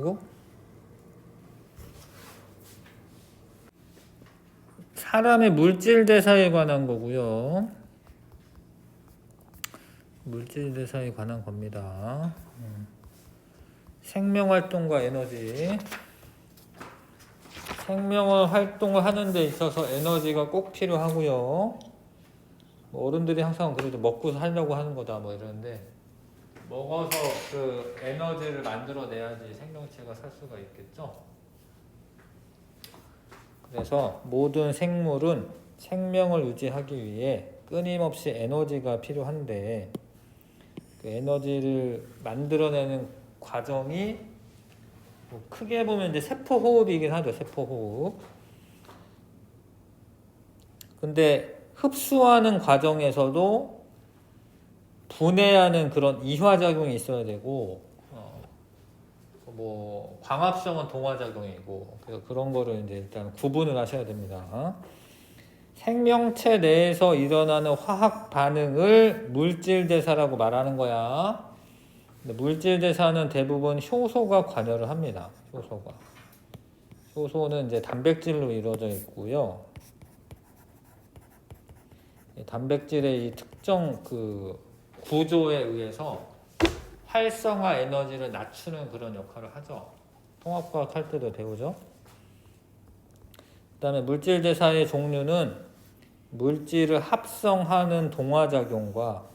하고 사람의 물질 대사에 관한 거고요. 물질 대사에 관한 겁니다. 생명 활동과 에너지. 생명을 활동을 하는 데 있어서 에너지가 꼭 필요하고요. 뭐 어른들이 항상 그래도 먹고 살려고 하는 거다 뭐 이러는데 먹어서 그 에너지를 만들어내야지 생명체가 살 수가 있겠죠. 그래서 모든 생물은 생명을 유지하기 위해 끊임없이 에너지가 필요한데 그 에너지를 만들어내는 과정이 뭐 크게 보면 이제 세포호흡이긴 하죠. 세포호흡. 근데 흡수하는 과정에서도 분해하는 그런 이화작용이 있어야 되고 뭐 광합성은 동화작용이고 그래서 그런 거를 이제 일단 구분을 하셔야 됩니다. 생명체 내에서 일어나는 화학 반응을 물질 대사라고 말하는 거야. 물질 대사는 대부분 효소가 관여를 합니다. 효소는 이제 단백질로 이루어져 있고요. 단백질의 이 특정 그 구조에 의해서 활성화 에너지를 낮추는 그런 역할을 하죠. 통합과학 할 때도 배우죠. 그 다음에 물질 대사의 종류는 물질을 합성하는 동화작용과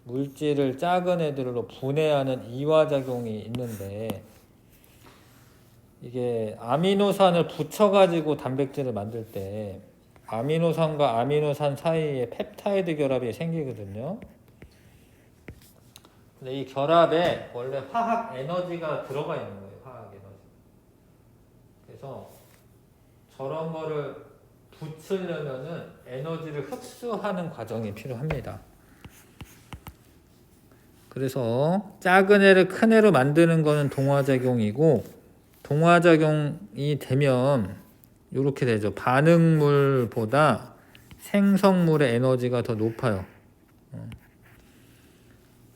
물질을 작은 애들로 분해하는 이화작용이 있는데 이게 아미노산을 붙여가지고 단백질을 만들 때 아미노산과 아미노산 사이에 펩타이드 결합이 생기거든요. 근데 이 결합에 원래 화학 에너지가 들어가 있는 거예요. 화학 에너지. 그래서 저런 거를 붙이려면은 에너지를 흡수하는 과정이 필요합니다. 그래서 작은 애를 큰 애로 만드는 거는 동화작용이고 동화작용이 되면 이렇게 되죠. 반응물보다 생성물의 에너지가 더 높아요.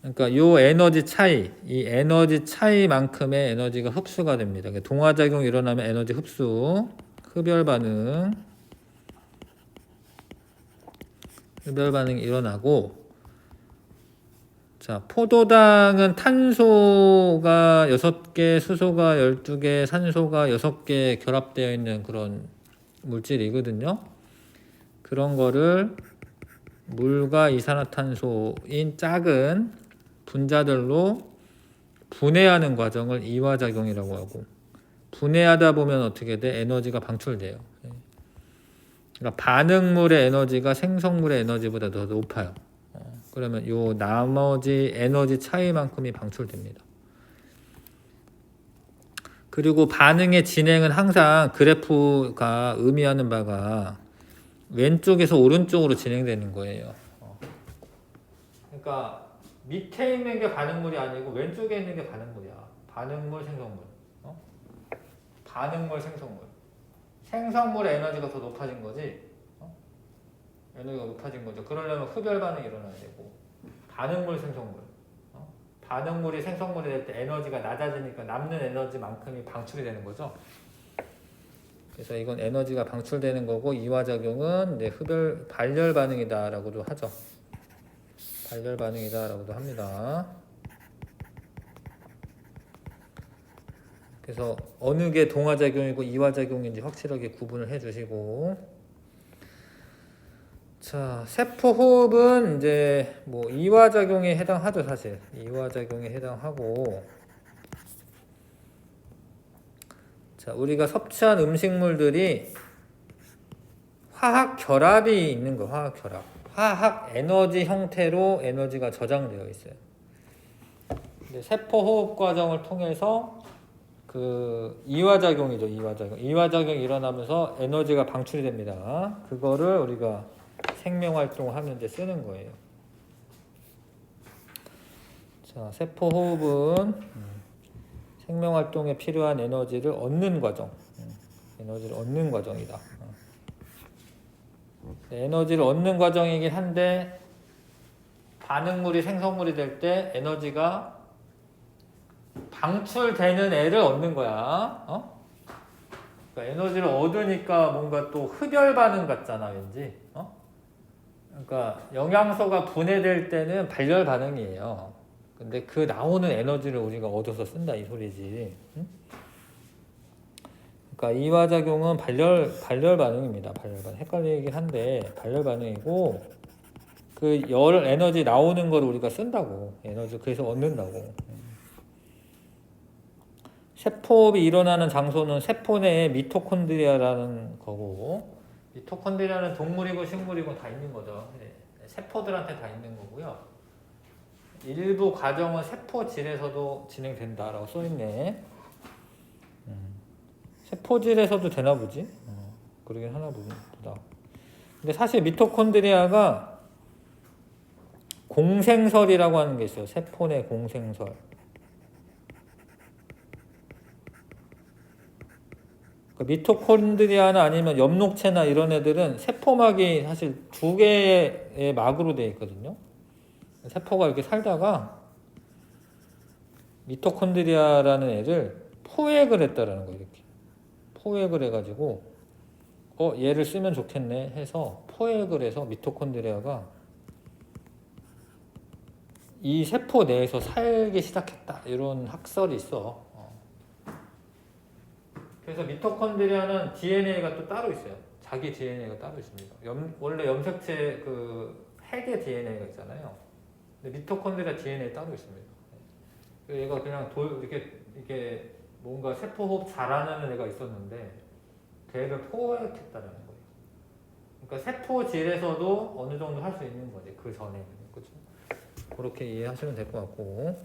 그러니까 이 에너지 차이, 이 에너지 차이만큼의 에너지가 흡수가 됩니다. 동화작용이 일어나면 에너지 흡수, 흡열 반응이 일어나고, 자, 포도당은 탄소가 6개, 수소가 12개, 산소가 6개 결합되어 있는 그런 물질이거든요. 그런 거를 물과 이산화탄소인 작은 분자들로 분해하는 과정을 이화작용이라고 하고 분해하다 보면 어떻게 돼? 에너지가 방출돼요. 그러니까 반응물의 에너지가 생성물의 에너지보다 더 높아요. 그러면 요 나머지 에너지 차이만큼이 방출됩니다. 그리고 반응의 진행은 항상 그래프가 의미하는 바가 왼쪽에서 오른쪽으로 진행되는 거예요. 그러니까 밑에 있는 게 반응물이 아니고 왼쪽에 있는 게 반응물이야. 반응물, 생성물. 반응물, 생성물. 생성물의 에너지가 더 높아진 거지. 에너지가 높아진 거죠. 그러려면 흡열 반응이 일어나야 되고. 반응물, 생성물. 반응물이 생성물이 될 때 에너지가 낮아지니까 남는 에너지만큼이 방출이 되는 거죠. 그래서 이건 에너지가 방출되는 거고 이화작용은 이제 발열 반응이다라고도 하죠. 발열 반응이다라고도 합니다. 그래서 어느 게 동화작용이고 이화작용인지 확실하게 구분을 해주시고, 자, 세포호흡은 이제 뭐 이화작용에 해당하죠. 사실 이화작용에 해당하고, 자, 우리가 섭취한 음식물들이 화학 결합이 있는 거, 화학 결합. 화학 에너지 형태로 에너지가 저장되어 있어요. 근데 세포호흡 과정을 통해서 그 이화작용이죠. 이화작용이 일어나면서 에너지가 방출이 됩니다. 그거를 우리가 생명활동을 하면 이제 쓰는 거예요. 자, 세포호흡은 생명활동에 필요한 에너지를 얻는 과정. 에너지를 얻는 과정이다. 에너지를 얻는 과정이긴 한데 반응물이 생성물이 될 때 에너지가 방출되는 애를 얻는 거야. 그러니까 에너지를 얻으니까 뭔가 또 흡열 반응 같잖아, 왠지. 그러니까 영양소가 분해될 때는 발열 반응이에요. 근데 그 나오는 에너지를 우리가 얻어서 쓴다 이 소리지. 응? 그러니까 이화작용은 발열 반응입니다. 발열 반응. 헷갈리긴 한데 발열 반응이고 그 열 에너지 나오는 걸 우리가 쓴다고. 에너지 그래서 얻는다고. 세포업이 일어나는 장소는 세포 내에 미토콘드리아라는 거고 미토콘드리아는 동물이고 식물이고 다 있는 거죠. 세포들한테 다 있는 거고요. 일부 과정은 세포질에서도 진행된다라고 써있네. 세포질에서도 되나 보지? 그러긴 하나 보다. 근데 사실 미토콘드리아가 공생설이라고 하는 게 있어요. 세포 내 공생설. 미토콘드리아나 아니면 엽록체나 이런 애들은 세포막이 사실 두 개의 막으로 되어 있거든요. 세포가 이렇게 살다가 미토콘드리아라는 애를 포획을 했다라는 거예요. 이렇게 포획을 해가지고 얘를 쓰면 좋겠네 해서 포획을 해서 미토콘드리아가 이 세포 내에서 살기 시작했다 이런 학설이 있어. 그래서 미토콘드리아는 DNA가 또 따로 있어요. 자기 DNA가 따로 있습니다. 원래 염색체 그 핵의 DNA가 있잖아요. 근데 미토콘드리아 DNA 따로 있습니다. 얘가 그냥 이렇게 뭔가 세포 호흡 잘하는 애가 있었는데 걔를 포획했다는 거예요. 그러니까 세포질에서도 어느 정도 할 수 있는 거지 그 전에는. 그렇죠? 그렇게 이해하시면 될 것 같고.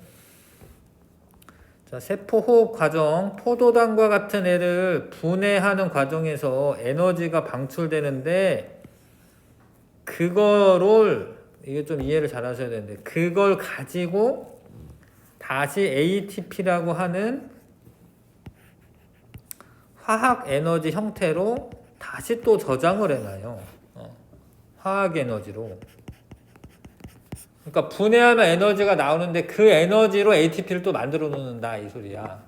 자, 세포 호흡 과정, 포도당과 같은 애를 분해하는 과정에서 에너지가 방출되는데 그거를 이게 좀 이해를 잘 하셔야 되는데 그걸 가지고 다시 ATP라고 하는 화학 에너지 형태로 다시 또 저장을 해놔요. 화학 에너지로. 그러니까 분해하면 에너지가 나오는데 그 에너지로 ATP를 또 만들어 놓는다 이 소리야.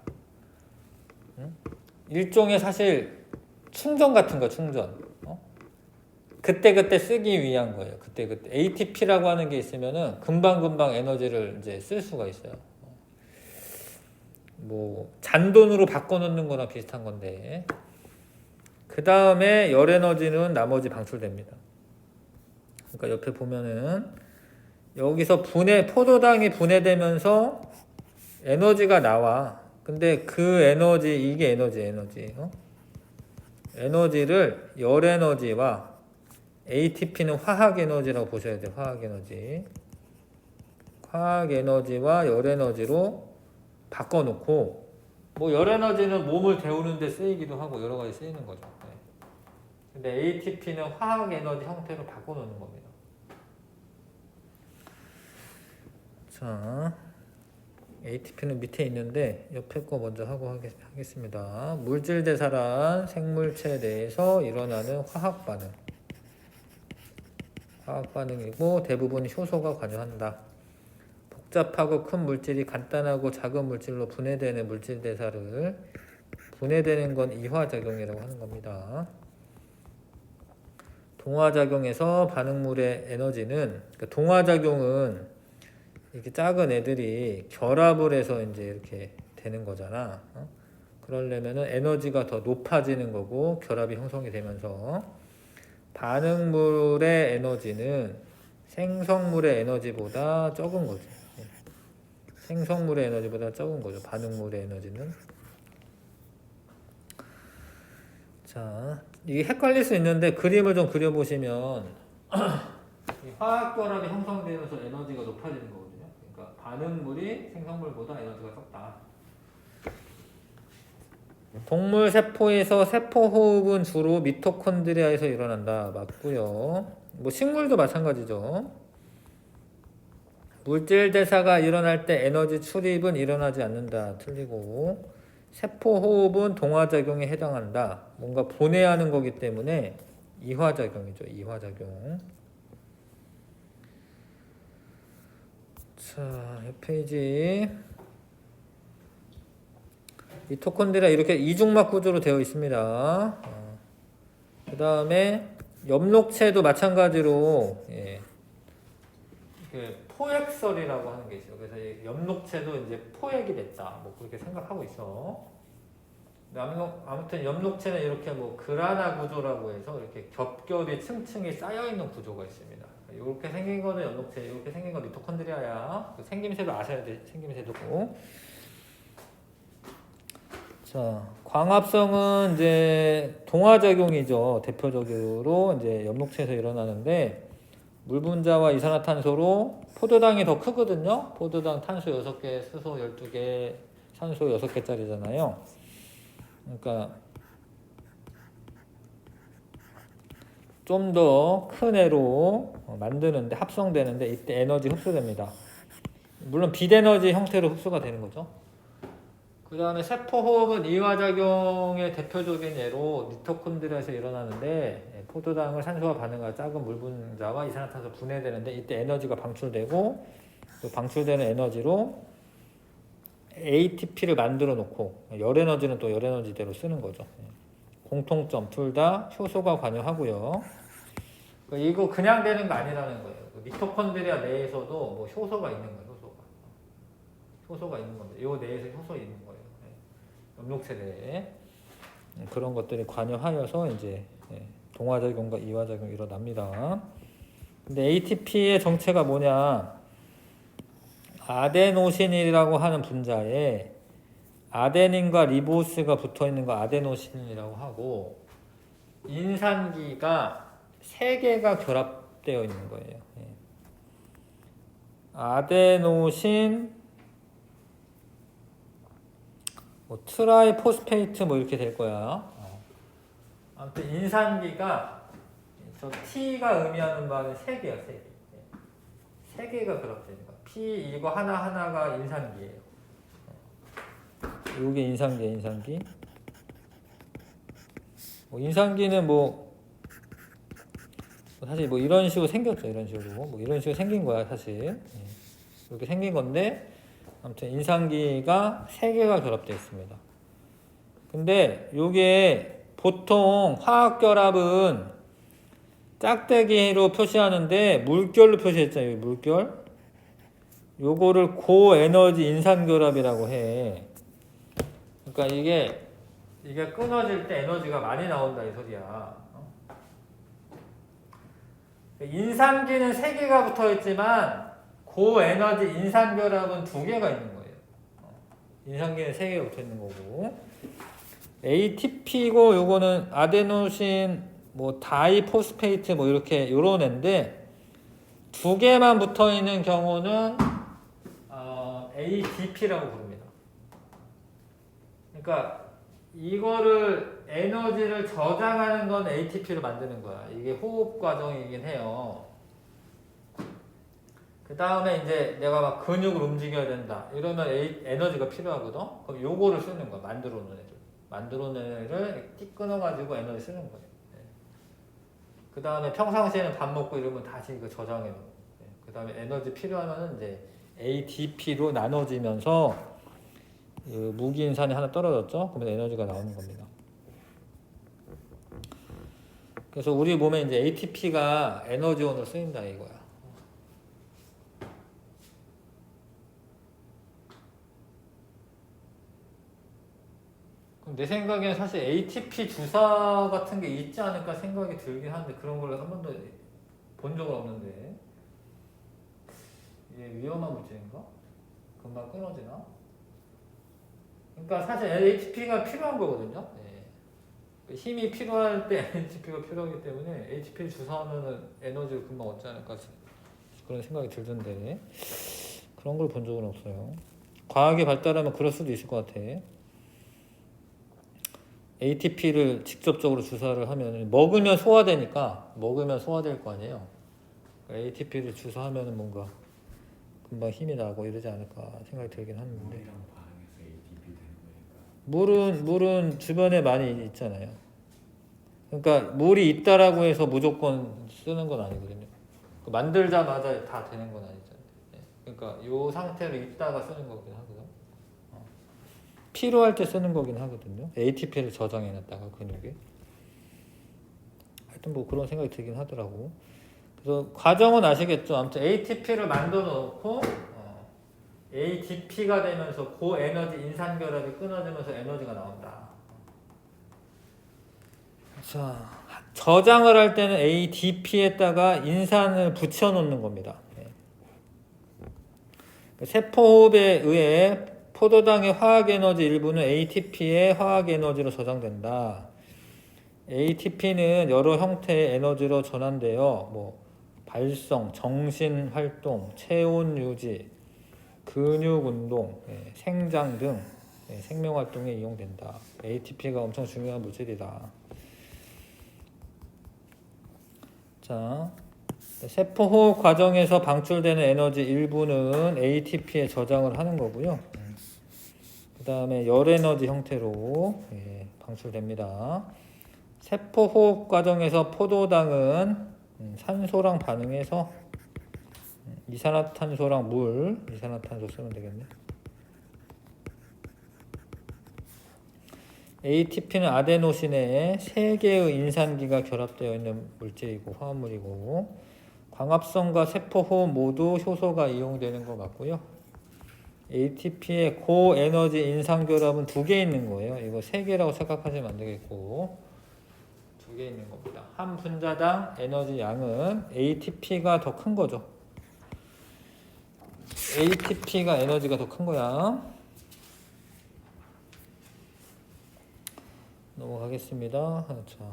일종의 사실 충전 같은 거 충전. 그때 쓰기 위한 거예요. 그때 ATP라고 하는 게 있으면은 금방 에너지를 이제 쓸 수가 있어요. 뭐 잔돈으로 바꿔놓는 거나 비슷한 건데 그 다음에 열 에너지는 나머지 방출됩니다. 그러니까 옆에 보면은 여기서 포도당이 분해되면서 에너지가 나와. 근데 그 에너지, 이게 에너지. 에너지를 열 에너지와 ATP는 화학 에너지라고 보셔야 돼요. 화학 에너지. 화학 에너지와 열 에너지로 바꿔놓고, 뭐 열 에너지는 몸을 데우는 데 쓰이기도 하고 여러 가지 쓰이는 거죠. 근데 ATP는 화학 에너지 형태로 바꿔놓는 겁니다. 자, ATP는 밑에 있는데 옆에 거 먼저 하고 하겠습니다. 물질 대사란 생물체 내에서 일어나는 화학 반응이고 대부분 효소가 관여한다. 복잡하고 큰 물질이 간단하고 작은 물질로 분해되는 물질 대사를 분해되는 건 이화작용이라고 하는 겁니다. 동화작용에서 반응물의 에너지는 그러니까 동화작용은 이렇게 작은 애들이 결합을 해서 이제 이렇게 되는 거잖아. 그러려면은 에너지가 더 높아지는 거고 결합이 형성이 되면서 반응물의 에너지는 생성물의 에너지보다 적은 거죠. 생성물의 에너지보다 적은 거죠. 반응물의 에너지는. 자, 이게 헷갈릴 수 있는데 그림을 좀 그려보시면 화학 결합이 형성되면서 에너지가 높아지는 거거든요. 그러니까 반응물이 생성물보다 에너지가 적다. 동물 세포에서 세포 호흡은 주로 미토콘드리아에서 일어난다. 맞고요. 뭐 식물도 마찬가지죠. 물질 대사가 일어날 때 에너지 출입은 일어나지 않는다. 틀리고. 세포 호흡은 동화작용에 해당한다. 뭔가 분해하는 거기 때문에 이화작용이죠. 이화작용. 자, 옆 페이지. 미토콘드리아 이렇게 이중막 구조로 되어 있습니다. 그 다음에 엽록체도 마찬가지로 포획설이라고 하는 게 있어요. 그래서 이 엽록체도 이제 포획이 됐다. 뭐 그렇게 생각하고 있어. 아무튼 엽록체는 이렇게 뭐 그라나 구조라고 해서 이렇게 겹겹이 층층이 쌓여 있는 구조가 있습니다. 이렇게 생긴 거는 엽록체, 이렇게 생긴 건 미토콘드리아야. 생김새도 아셔야 돼. 생김새도. 자, 광합성은 이제 동화작용이죠. 대표적으로 이제 엽록체에서 일어나는데 물 분자와 이산화탄소로 포도당이 더 크거든요. 포도당 탄소 6개, 수소 12개, 산소 6개짜리잖아요. 그러니까 좀 더 큰 애로 만드는데 합성되는데 이때 에너지 흡수됩니다. 물론 빛에너지 형태로 흡수가 되는 거죠. 그 다음에 세포호흡은 이화작용의 대표적인 예로 미토콘드리아에서 일어나는데 포도당을 산소와 반응하여 작은 물 분자와 이산화탄소 분해되는데 이때 에너지가 방출되고 또 방출되는 에너지로 ATP를 만들어 놓고 열에너지는 또 열에너지대로 쓰는 거죠. 공통점 둘 다 효소가 관여하고요. 이거 그냥 되는 거 아니라는 거예요. 미토콘드리아 내에서도 뭐 효소가 있는 거예요. 효소가 있는 건데 이 내에서 효소 있는 거예요. 엽록체 내에 그런 것들이 관여하여서 이제 동화작용과 이화작용이 일어납니다. 근데 ATP의 정체가 뭐냐? 아데노신이라고 하는 분자에 아데닌과 리보스가 붙어 있는 거 아데노신이라고 하고 인산기가 3개가 결합되어 있는 거예요. 아데노신 뭐 트라이포스페이트 뭐 이렇게 될 거야. 아무튼 인산기가 저 T가 의미하는 바는 3개야, 3개. 3개가 결합되는 거야. P 이거 하나하나가 인산기예요. 이게 인산기야, 인산기. 인산기는 뭐 사실 뭐 이런 식으로 생겼죠, 이런 식으로. 뭐 이런 식으로 생긴 거야, 사실. 이렇게 생긴 건데 아무튼 인산기가 3개가 결합되어 있습니다. 근데 요게 보통 화학결합은 짝대기로 표시하는데 물결로 표시했잖아요. 물결. 요거를 고에너지 인산결합이라고 해. 그러니까 이게 끊어질 때 에너지가 많이 나온다 이 소리야. 인산기는 3개가 붙어 있지만 고에너지 인산결합은 2개가 있는 거예요. 인산기는 3개가 붙어 있는 거고 ATP고 요거는 아데노신 뭐 다이포스페이트 뭐 이렇게 요런 애인데 2개만 붙어 있는 경우는 ADP라고 부릅니다. 그러니까 이거를 에너지를 저장하는 건 ATP로 만드는 거야. 이게 호흡 과정이긴 해요. 그 다음에 이제 내가 막 근육을 움직여야 된다. 이러면 에너지가 필요하거든. 그럼 요거를 쓰는 거야. 만들어 놓은 애를. 만들어 놓은 애를 띡 끊어가지고 에너지 쓰는 거예요. 그 다음에 평상시에는 밥 먹고 이러면 다시 이거 저장해 놓고. 그 다음에 에너지 필요하면은 이제 ADP로 나눠지면서 그 무기인산이 하나 떨어졌죠? 그러면 에너지가 나오는 겁니다. 그래서 우리 몸에 이제 ATP가 에너지원으로 쓰인다 이거야. 내 생각에는 사실 ATP 주사 같은 게 있지 않을까 생각이 들긴 하는데 그런 걸 한 번도 본 적은 없는데 이게 위험한 물질인가? 금방 끊어지나? 그러니까 사실 ATP가 필요한 거거든요. 힘이 필요할 때 ATP가 필요하기 때문에 ATP를 주사하면 에너지를 금방 얻지 않을까 그런 생각이 들던데 그런 걸 본 적은 없어요. 과학이 발달하면 그럴 수도 있을 것 같아. ATP를 직접적으로 주사를 하면 먹으면 소화되니까 먹으면 소화될 거 아니에요. ATP를 주사하면 뭔가 금방 힘이 나고 이러지 않을까 생각이 들긴 하는데 물은 주변에 많이 있잖아요. 그러니까 물이 있다라고 해서 무조건 쓰는 건 아니거든요. 만들자마자 다 되는 건 아니잖아요. 그러니까 이 상태로 있다가 쓰는 거긴 하거든. 필요할 때 쓰는 거긴 하거든요. ATP를 저장해놨다가 근육에. 하여튼 뭐 그런 생각이 들긴 하더라고. 그래서 과정은 아시겠죠? 아무튼 ATP를 만들어 놓고 ADP가 되면서 고에너지 인산결합이 끊어지면서 에너지가 나온다. 자, 저장을 할 때는 ADP에다가 인산을 붙여 놓는 겁니다. 세포호흡에 의해 포도당의 화학에너지 일부는 ATP의 화학에너지로 저장된다. ATP는 여러 형태의 에너지로 전환되어 발성, 정신활동, 체온유지, 근육운동, 생장 등 생명활동에 이용된다. ATP가 엄청 중요한 물질이다. 자, 세포호흡 과정에서 방출되는 에너지 일부는 ATP에 저장을 하는 거고요. 그 다음에 열에너지 형태로 방출됩니다. 세포호흡 과정에서 포도당은 산소랑 반응해서 이산화탄소랑 물, 이산화탄소 쓰면 되겠네. ATP는 아데노신에 3개의 인산기가 결합되어 있는 물질이고 화합물이고 광합성과 세포호흡 모두 효소가 이용되는 것 같고요. ATP의 고에너지 인산결합은 2개 있는 거예요. 이거 3개라고 생각하시면 안 되겠고 2개 있는 겁니다. 한 분자당 에너지 양은 ATP가 더 큰 거죠. ATP가 에너지가 더 큰 거야. 넘어가겠습니다. 자,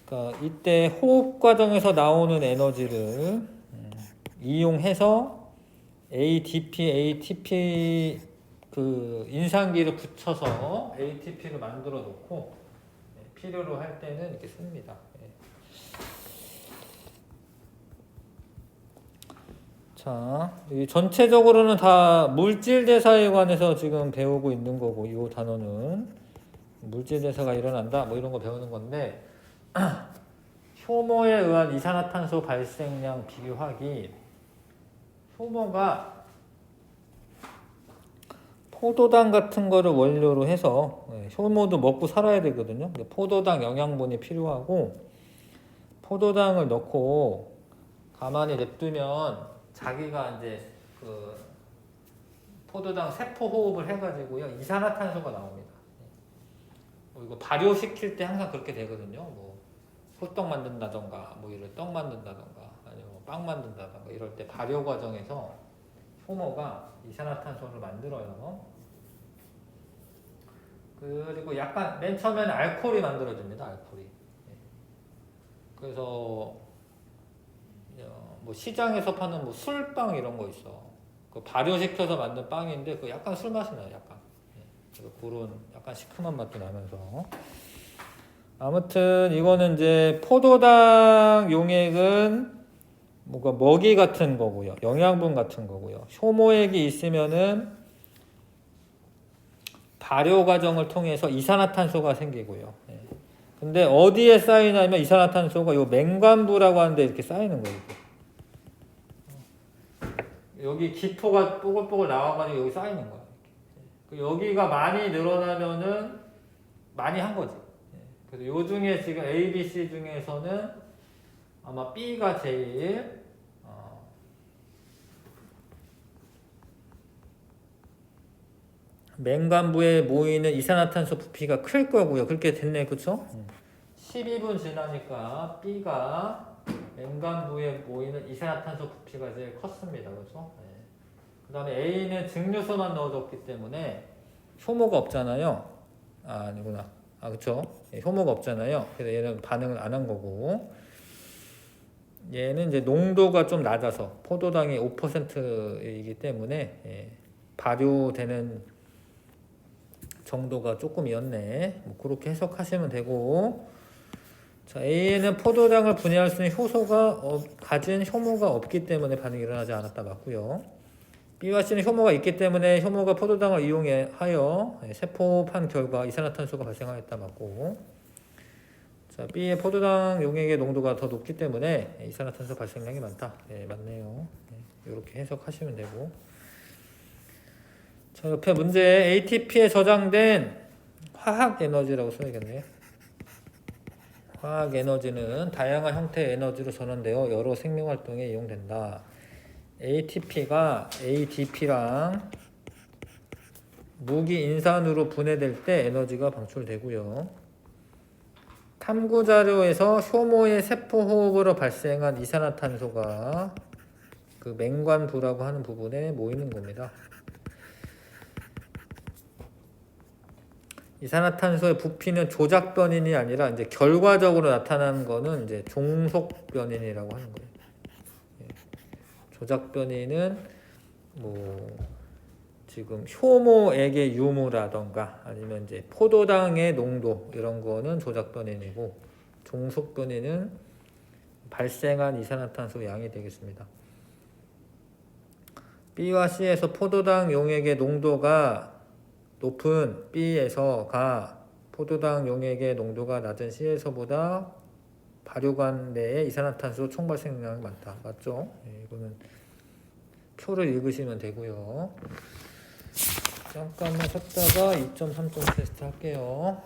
그러니까 이때 호흡 과정에서 나오는 에너지를 이용해서 ATP 그 인산기를 붙여서 ATP를 만들어 놓고 필요로 할 때는 이렇게 씁니다. 자, 전체적으로는 다 물질 대사에 관해서 지금 배우고 있는 거고, 이 단어는 물질 대사가 일어난다, 뭐 이런 거 배우는 건데, 효모에 의한 이산화탄소 발생량 비교하기. 효모가 포도당 같은 거를 원료로 해서 효모도 먹고 살아야 되거든요. 포도당 영양분이 필요하고 포도당을 넣고 가만히 냅두면 자기가 이제 그 포도당 세포 호흡을 해가지고요 이산화탄소가 나옵니다. 이거 발효시킬 때 항상 그렇게 되거든요. 호떡 만든다던가 이런 떡 만든다던가 아니면 빵 만든다던가 이럴 때 발효 과정에서 효모가 이산화탄소를 만들어요. 그리고 약간 맨 처음에는 알코올이 만들어집니다. 알코올이. 그래서 시장에서 파는 술빵 이런 거 있어. 그 발효시켜서 만든 빵인데 그 약간 술 맛이 나요. 약간. 그래서 그런 약간 시큼한 맛도 나면서. 아무튼 이거는 이제 포도당 용액은 뭔가 먹이 같은 거고요. 영양분 같은 거고요. 효모액이 있으면은 발효 과정을 통해서 이산화탄소가 생기고요. 근데 어디에 쌓이냐면 이산화탄소가 요 맹관부라고 하는데 이렇게 쌓이는 거예요. 여기 기포가 뽀글뽀글 나와가지고 여기 쌓이는 거예요. 여기가 많이 늘어나면은 많이 한 거지. 그래서 요 중에 지금 A, B, C 중에서는 아마 B가 제일 맹관부에 모이는 이산화탄소 부피가 클 거고요. 그렇게 됐네, 그렇죠? 12분 지나니까 B가 맹관부에 모이는 이산화탄소 부피가 제일 컸습니다, 그렇죠? 그 다음에 A는 증류소만 넣어줬기 때문에 효모가 없잖아요. 아니구나. 그렇죠? 효모가 없잖아요. 그래서 얘는 반응을 안 한 거고. 얘는 이제 농도가 좀 낮아서 포도당이 5%이기 때문에 발효되는 정도가 조금이었네. 그렇게 해석하시면 되고. 자, A는 포도당을 분해할 수 있는 효소가 가진 효모가 없기 때문에 반응이 일어나지 않았다 맞고요. B와 C는 효모가 있기 때문에 효모가 포도당을 이용하여 세포판 결과 이산화탄소가 발생하였다 맞고. 자, B의 포도당 용액의 농도가 더 높기 때문에 이산화탄소 발생량이 많다. 맞네요. 이렇게 해석하시면 되고. 자, 옆에 문제 ATP에 저장된 화학 에너지라고 써야겠네요. 화학 에너지는 다양한 형태의 에너지로 전환되어 여러 생명 활동에 이용된다. ATP가 ADP랑 무기 인산으로 분해될 때 에너지가 방출되고요. 탐구 자료에서 효모의 세포 호흡으로 발생한 이산화탄소가 그 맹관부라고 하는 부분에 모이는 겁니다. 이산화탄소의 부피는 조작 변인이 아니라 이제 결과적으로 나타나는 거는 이제 종속 변인이라고 하는 거예요. 조작 변인은 뭐 지금 효모액의 유무라던가 아니면 이제 포도당의 농도 이런 거는 조작 변인이고 종속 변인은 발생한 이산화탄소 양이 되겠습니다. B와 C에서 포도당 용액의 농도가 높은 B에서가 포도당 용액의 농도가 낮은 C에서보다 발효관 내에 이산화탄소 총 발생량이 많다. 맞죠? 네, 이거는 표를 읽으시면 되고요. 잠깐만 쉬었다가 2.3점 테스트 할게요.